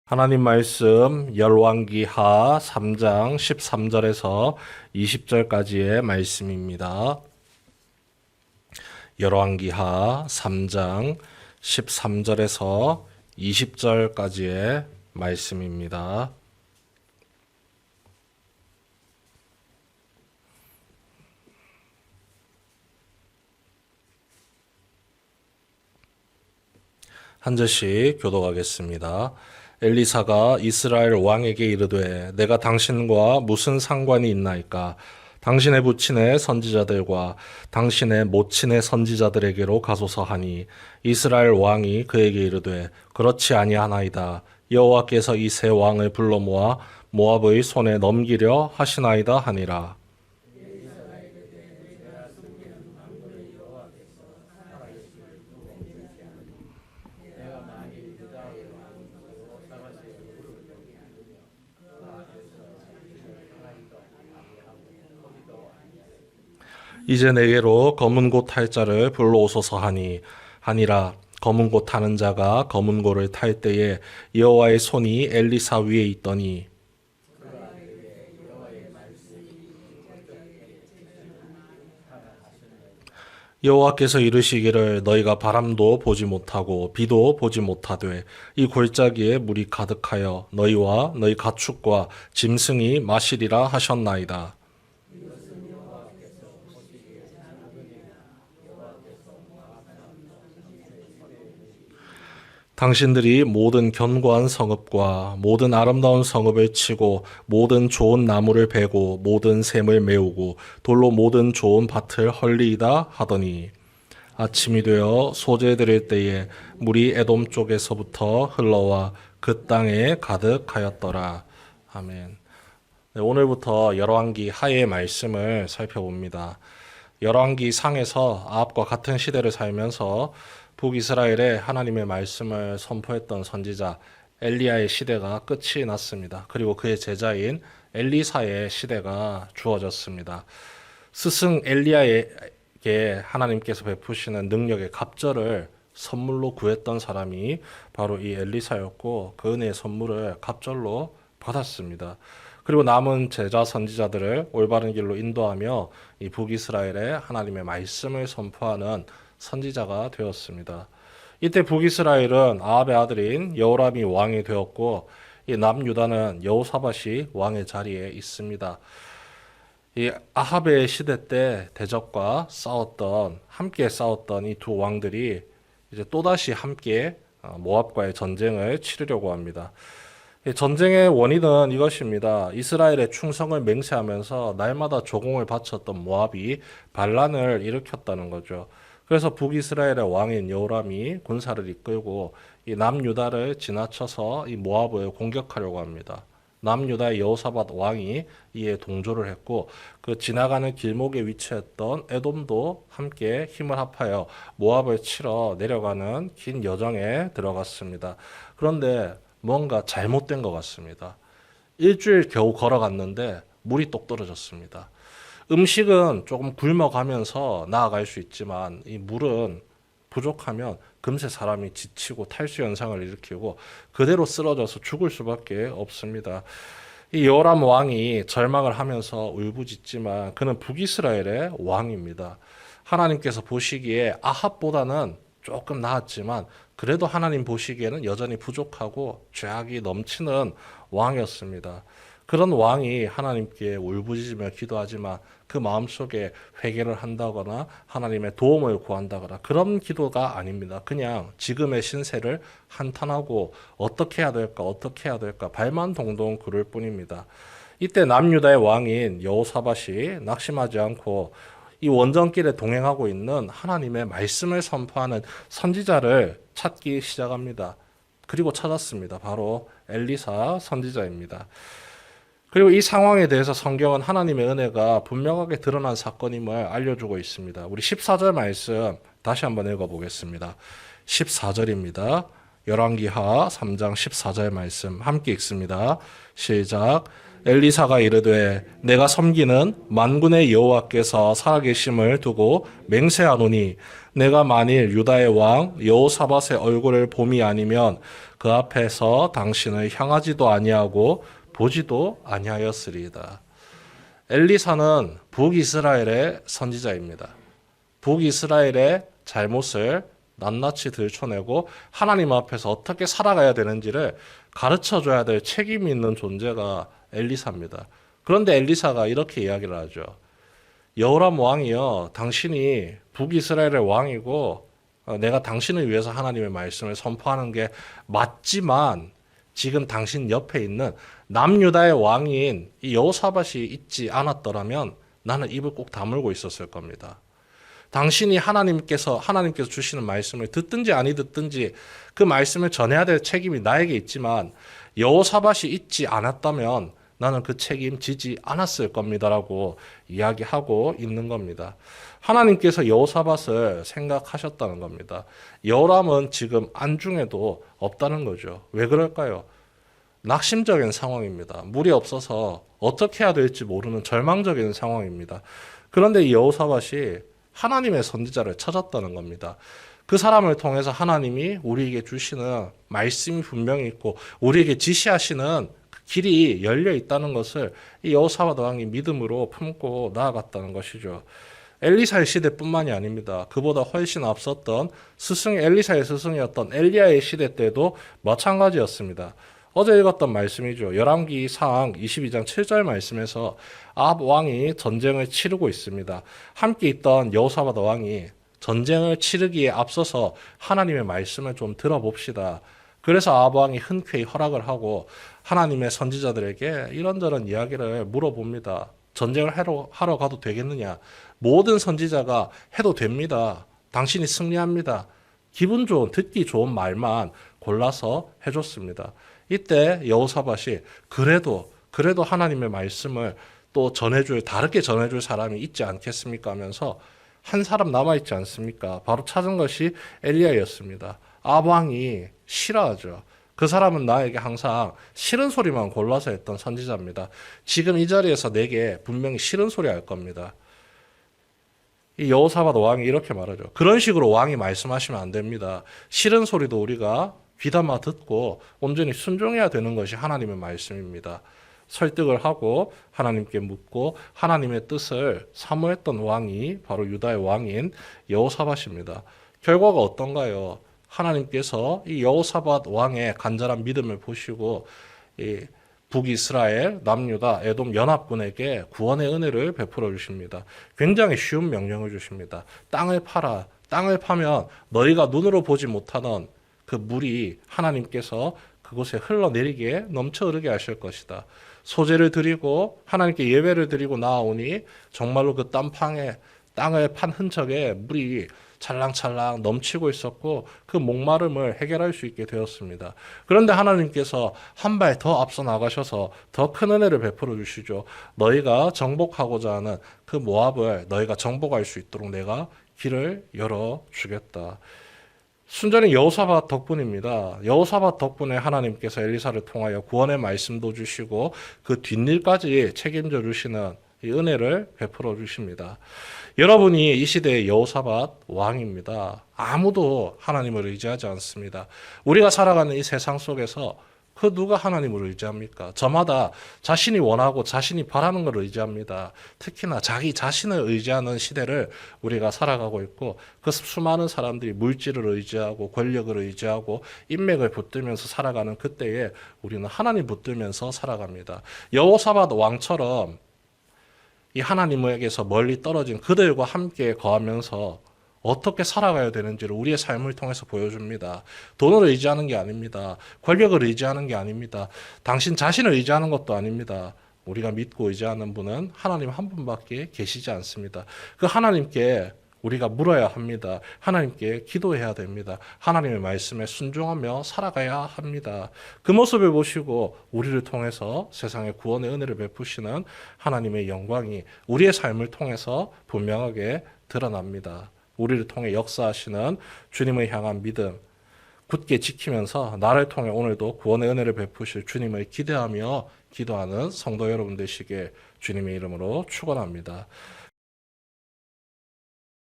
하나님 말씀 열왕기하 3장 13절에서 20절까지의 말씀입니다. 열왕기하 3장 13절에서 20절까지의 말씀입니다. 한 절씩 교독하겠습니다. 엘리사가 이스라엘 왕에게 이르되 내가 당신과 무슨 상관이 있나이까? 당신의 부친의 선지자들과 당신의 모친의 선지자들에게로 가소서 하니 이스라엘 왕이 그에게 이르되 그렇지 아니하나이다. 여호와께서 이 세 왕을 불러 모아 모압의 손에 넘기려 하시나이다 하니라. 이제 내게로 검은 고 탈 자를 불러오소서 하니라. 검은 고 타는 자가 검은 고를 탈 때에 여호와의 손이 엘리사 위에 있더니 여호와께서 이르시기를 너희가 바람도 보지 못하고 비도 보지 못하되 이 골짜기에 물이 가득하여 너희와 너희 가축과 짐승이 마시리라 하셨나이다. 당신들이 모든 견고한 성읍과 모든 아름다운 성읍을 치고 모든 좋은 나무를 베고 모든 샘을 메우고 돌로 모든 좋은 밭을 헐리이다 하더니 아침이 되어 소재 드릴 때에 물이 에돔 쪽에서부터 흘러와 그 땅에 가득하였더라. 아멘. 네, 오늘부터 열왕기 하의 말씀을 살펴봅니다. 열왕기 상에서 아합과 같은 시대를 살면서 북이스라엘에 하나님의 말씀을 선포했던 선지자 엘리야의 시대가 끝이 났습니다. 그리고 그의 제자인 엘리사의 시대가 주어졌습니다. 스승 엘리야에게 하나님께서 베푸시는 능력의 갑절을 선물로 구했던 사람이 바로 이 엘리사였고 그 은혜의 선물을 갑절로 받았습니다. 그리고 남은 제자 선지자들을 올바른 길로 인도하며 이 북이스라엘에 하나님의 말씀을 선포하는 선지자가 되었습니다. 이때 북이스라엘은 아합의 아들인 여호람이 왕이 되었고 이 남유다는 여호사밧이 왕의 자리에 있습니다. 이 아합의 시대 때 대적과 함께 싸웠던 이 두 왕들이 이제 또다시 함께 모압과의 전쟁을 치르려고 합니다. 전쟁의 원인은 이것입니다. 이스라엘의 충성을 맹세하면서 날마다 조공을 바쳤던 모압이 반란을 일으켰다는 거죠. 그래서 북이스라엘의 왕인 여호람이 군사를 이끌고 이 남유다를 지나쳐서 이 모압을 공격하려고 합니다. 남유다의 여호사밧 왕이 이에 동조를 했고 그 지나가는 길목에 위치했던 에돔도 함께 힘을 합하여 모압을 치러 내려가는 긴 여정에 들어갔습니다. 그런데 뭔가 잘못된 것 같습니다. 일주일 겨우 걸어갔는데 물이 똑 떨어졌습니다. 음식은 조금 굶어가면서 나아갈 수 있지만 이 물은 부족하면 금세 사람이 지치고 탈수 현상을 일으키고 그대로 쓰러져서 죽을 수밖에 없습니다. 이 여호람 왕이 절망을 하면서 울부짖지만 그는 북이스라엘의 왕입니다. 하나님께서 보시기에 아합보다는 조금 나았지만 그래도 하나님 보시기에는 여전히 부족하고 죄악이 넘치는 왕이었습니다. 그런 왕이 하나님께 울부짖으며 기도하지만 그 마음속에 회개를 한다거나 하나님의 도움을 구한다거나 그런 기도가 아닙니다. 그냥 지금의 신세를 한탄하고 어떻게 해야 될까 발만 동동 구를 뿐입니다. 이때 남유다의 왕인 여호사밧이 낙심하지 않고 이 원정길에 동행하고 있는 하나님의 말씀을 선포하는 선지자를 찾기 시작합니다. 그리고 찾았습니다. 바로 엘리사 선지자입니다. 그리고 이 상황에 대해서 성경은 하나님의 은혜가 분명하게 드러난 사건임을 알려주고 있습니다. 우리 14절 말씀 다시 한번 읽어보겠습니다. 14절입니다. 열왕기하 3장 14절 말씀 함께 읽습니다. 시작. 엘리사가 이르되 내가 섬기는 만군의 여호와께서 살아계심을 두고 맹세하노니 내가 만일 유다의 왕 여호사밧의 얼굴을 봄이 아니면 그 앞에서 당신을 향하지도 아니하고 보지도 아니하였으리이다. 엘리사는 북이스라엘의 선지자입니다. 북이스라엘의 잘못을 낱낱이 들춰내고 하나님 앞에서 어떻게 살아가야 되는지를 가르쳐줘야 될 책임이 있는 존재가 엘리사입니다. 그런데 엘리사가 이렇게 이야기를 하죠. 여호람 왕이여, 당신이 북이스라엘의 왕이고 내가 당신을 위해서 하나님의 말씀을 선포하는 게 맞지만 지금 당신 옆에 있는 남유다의 왕인 이 여호사밧이 있지 않았더라면 나는 입을 꼭 다물고 있었을 겁니다. 당신이 하나님께서 주시는 말씀을 듣든지 아니 듣든지 그 말씀을 전해야 될 책임이 나에게 있지만 여호사밧이 있지 않았다면 나는 그 책임 지지 않았을 겁니다라고 이야기하고 있는 겁니다. 하나님께서 여호사밧을 생각하셨다는 겁니다. 여호람은 지금 안중에도 없다는 거죠. 왜 그럴까요? 낙심적인 상황입니다. 물이 없어서 어떻게 해야 될지 모르는 절망적인 상황입니다. 그런데 이 여호사밧이 하나님의 선지자를 찾았다는 겁니다. 그 사람을 통해서 하나님이 우리에게 주시는 말씀이 분명히 있고 우리에게 지시하시는 길이 열려 있다는 것을 이 여호사밧 왕이 믿음으로 품고 나아갔다는 것이죠. 엘리사의 시대뿐만이 아닙니다. 그보다 훨씬 앞섰던 엘리사의 스승이었던 엘리야의 시대 때도 마찬가지였습니다. 어제 읽었던 말씀이죠. 열왕기상 22장 7절 말씀에서 아합 왕이 전쟁을 치르고 있습니다. 함께 있던 여호사밧 왕이 전쟁을 치르기에 앞서서 하나님의 말씀을 좀 들어봅시다. 그래서 아합 왕이 흔쾌히 허락을 하고 하나님의 선지자들에게 이런저런 이야기를 물어봅니다. 전쟁을 하러 가도 되겠느냐? 모든 선지자가 해도 됩니다. 당신이 승리합니다. 기분 좋은, 듣기 좋은 말만 골라서 해줬습니다. 이때 여호사밧이 그래도 하나님의 말씀을 또 다르게 전해줄 사람이 있지 않겠습니까 하면서 한 사람 남아있지 않습니까? 바로 찾은 것이 엘리야였습니다. 아합 왕이 싫어하죠. 그 사람은 나에게 항상 싫은 소리만 골라서 했던 선지자입니다. 지금 이 자리에서 내게 분명히 싫은 소리 할 겁니다. 이 여호사밧 왕이 이렇게 말하죠. 그런 식으로 왕이 말씀하시면 안 됩니다. 싫은 소리도 우리가 귀담아 듣고 온전히 순종해야 되는 것이 하나님의 말씀입니다. 설득을 하고 하나님께 묻고 하나님의 뜻을 사모했던 왕이 바로 유다의 왕인 여호사밧입니다. 결과가 어떤가요? 하나님께서 이 여호사밧 왕의 간절한 믿음을 보시고 이 북이스라엘, 남유다, 에돔 연합군에게 구원의 은혜를 베풀어 주십니다. 굉장히 쉬운 명령을 주십니다. 땅을 파라. 땅을 파면 너희가 눈으로 보지 못하던 그 물이 하나님께서 그곳에 흘러내리게 넘쳐 흐르게 하실 것이다. 소제를 드리고 하나님께 예배를 드리고 나아오니 정말로 그 땅을 판 흔적에 물이 찰랑찰랑 넘치고 있었고 그 목마름을 해결할 수 있게 되었습니다. 그런데 하나님께서 한 발 더 앞서 나가셔서 더 큰 은혜를 베풀어 주시죠. 너희가 정복하고자 하는 그 모압을 너희가 정복할 수 있도록 내가 길을 열어주겠다. 순전히 여호사밧 덕분입니다. 여호사밧 덕분에 하나님께서 엘리사를 통하여 구원의 말씀도 주시고 그 뒷일까지 책임져 주시는 이 은혜를 베풀어 주십니다. 여러분이 이 시대의 여호사밧 왕입니다. 아무도 하나님을 의지하지 않습니다. 우리가 살아가는 이 세상 속에서 그 누가 하나님을 의지합니까? 저마다 자신이 원하고 자신이 바라는 걸 의지합니다. 특히나 자기 자신을 의지하는 시대를 우리가 살아가고 있고 그 수많은 사람들이 물질을 의지하고 권력을 의지하고 인맥을 붙들면서 살아가는 그때에 우리는 하나님 붙들면서 살아갑니다. 여호사밧 왕처럼 이 하나님에게서 멀리 떨어진 그들과 함께 거하면서 어떻게 살아가야 되는지를 우리의 삶을 통해서 보여줍니다. 돈을 의지하는 게 아닙니다. 권력을 의지하는 게 아닙니다. 당신 자신을 의지하는 것도 아닙니다. 우리가 믿고 의지하는 분은 하나님 한 분밖에 계시지 않습니다. 그 하나님께 우리가 물어야 합니다. 하나님께 기도해야 됩니다. 하나님의 말씀에 순종하며 살아가야 합니다. 그 모습을 보시고 우리를 통해서 세상에 구원의 은혜를 베푸시는 하나님의 영광이 우리의 삶을 통해서 분명하게 드러납니다. 우리를 통해 역사하시는 주님을 향한 믿음, 굳게 지키면서 나를 통해 오늘도 구원의 은혜를 베푸실 주님을 기대하며 기도하는 성도 여러분 되시길 주님의 이름으로 축원합니다.